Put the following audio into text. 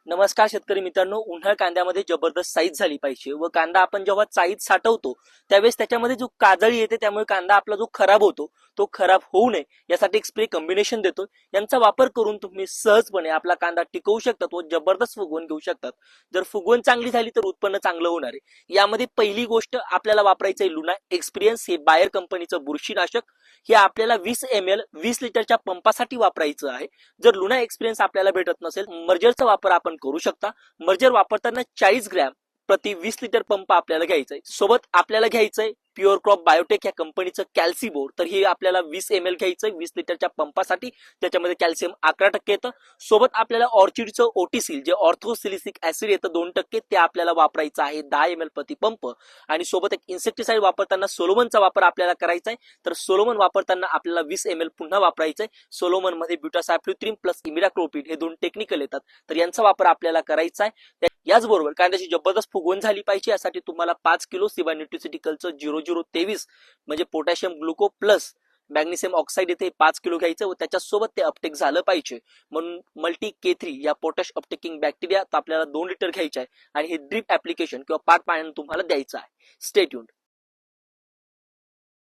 नमस्कार शेतकरी मित्रांनो, उन्हाळ कांद्यामध्ये जबरदस्त साईज झाली पाहिजे व कांदा आपण जेव्हा साईज साठवतो त्यावेळेस त्याच्यामध्ये जो काजळी येते त्यामुळे कांदा आपला जो खराब होतो तो खराब होऊ नये यासाठी एक स्प्रे कॉम्बिनेशन देतो. यांचा वापर करून तुम्ही सहजपणे आपला कांदा टिकवू शकतात व जबरदस्त फुगवून घेऊ शकतात. जर फुगवण चांगली झाली तर उत्पन्न चांगलं होणार आहे. यामध्ये पहिली गोष्ट आपल्याला वापरायचं आहे लुना एक्सपिरियन्स, हे बायर कंपनीचं बुरशीनाशक. हे आपल्याला 20 ml 20 लिटरच्या पंपासाठी वापरायचं आहे. जर लुना एक्सपिरियन्स आपल्याला भेटत नसेल, मर्जरचा वापर आपण करू शकता. मर्जर वापरताना 40 ग्रॅम प्रति 20 लिटर पंप आपल्याला घ्यायचा आहे. सोबत आपल्याला घ्यायचंय प्युअर क्रॉप बायोटेक या कंपनीचं कॅल्सीबोर्ड. तर हे आपल्याला 20 ml घ्यायचंय 20 लिटरच्या पंपासाठी, त्याच्यामध्ये कॅल्शियम 11% येतं. सोबत आपल्याला ऑर्चिडचं ओटीसिल जे ऑर्थोसिलिसिक ऍसिड येतं 2%, ते आपल्याला वापरायचं आहे 10 ml प्रति पंप. आणि सोबत एक इन्सेक्टिसाइड वापरताना सोलोमनचा वापर आपल्याला करायचा आहे. तर सोलोमन वापरताना आपल्याला 20 ml पुन्हा वापरायचंय. सोलोमन मध्ये ब्युटासायफ्लुथ्रिन प्लस इमिडाक्लोपिड हे 2 टेक्निकल येतात, तर यांचा वापर आपल्याला करायचा आहे. याचबरोबर कांद्याची जबरदस्त फुगवण झाली पाहिजे यासाठी तुम्हाला 5 किलो सिबा न्यूट्रिसिटिकलचं 0023 म्हणजे potassium Gluco plus magnesium oxide येथे 5 किलो घ्यायचं व त्याच्यासोबत ते अपटेक झालं पाहिजे. म्हणून मल्टी K3 या पोटॅश अपटेकिंग बॅक्टेरिया आपल्याला 2 लिटर घ्यायचा आहे आणि हे ड्रिप ऍप्लिकेशन किंवा पाट पाण्याने तुम्हाला द्यायचं आहे. Stay tuned.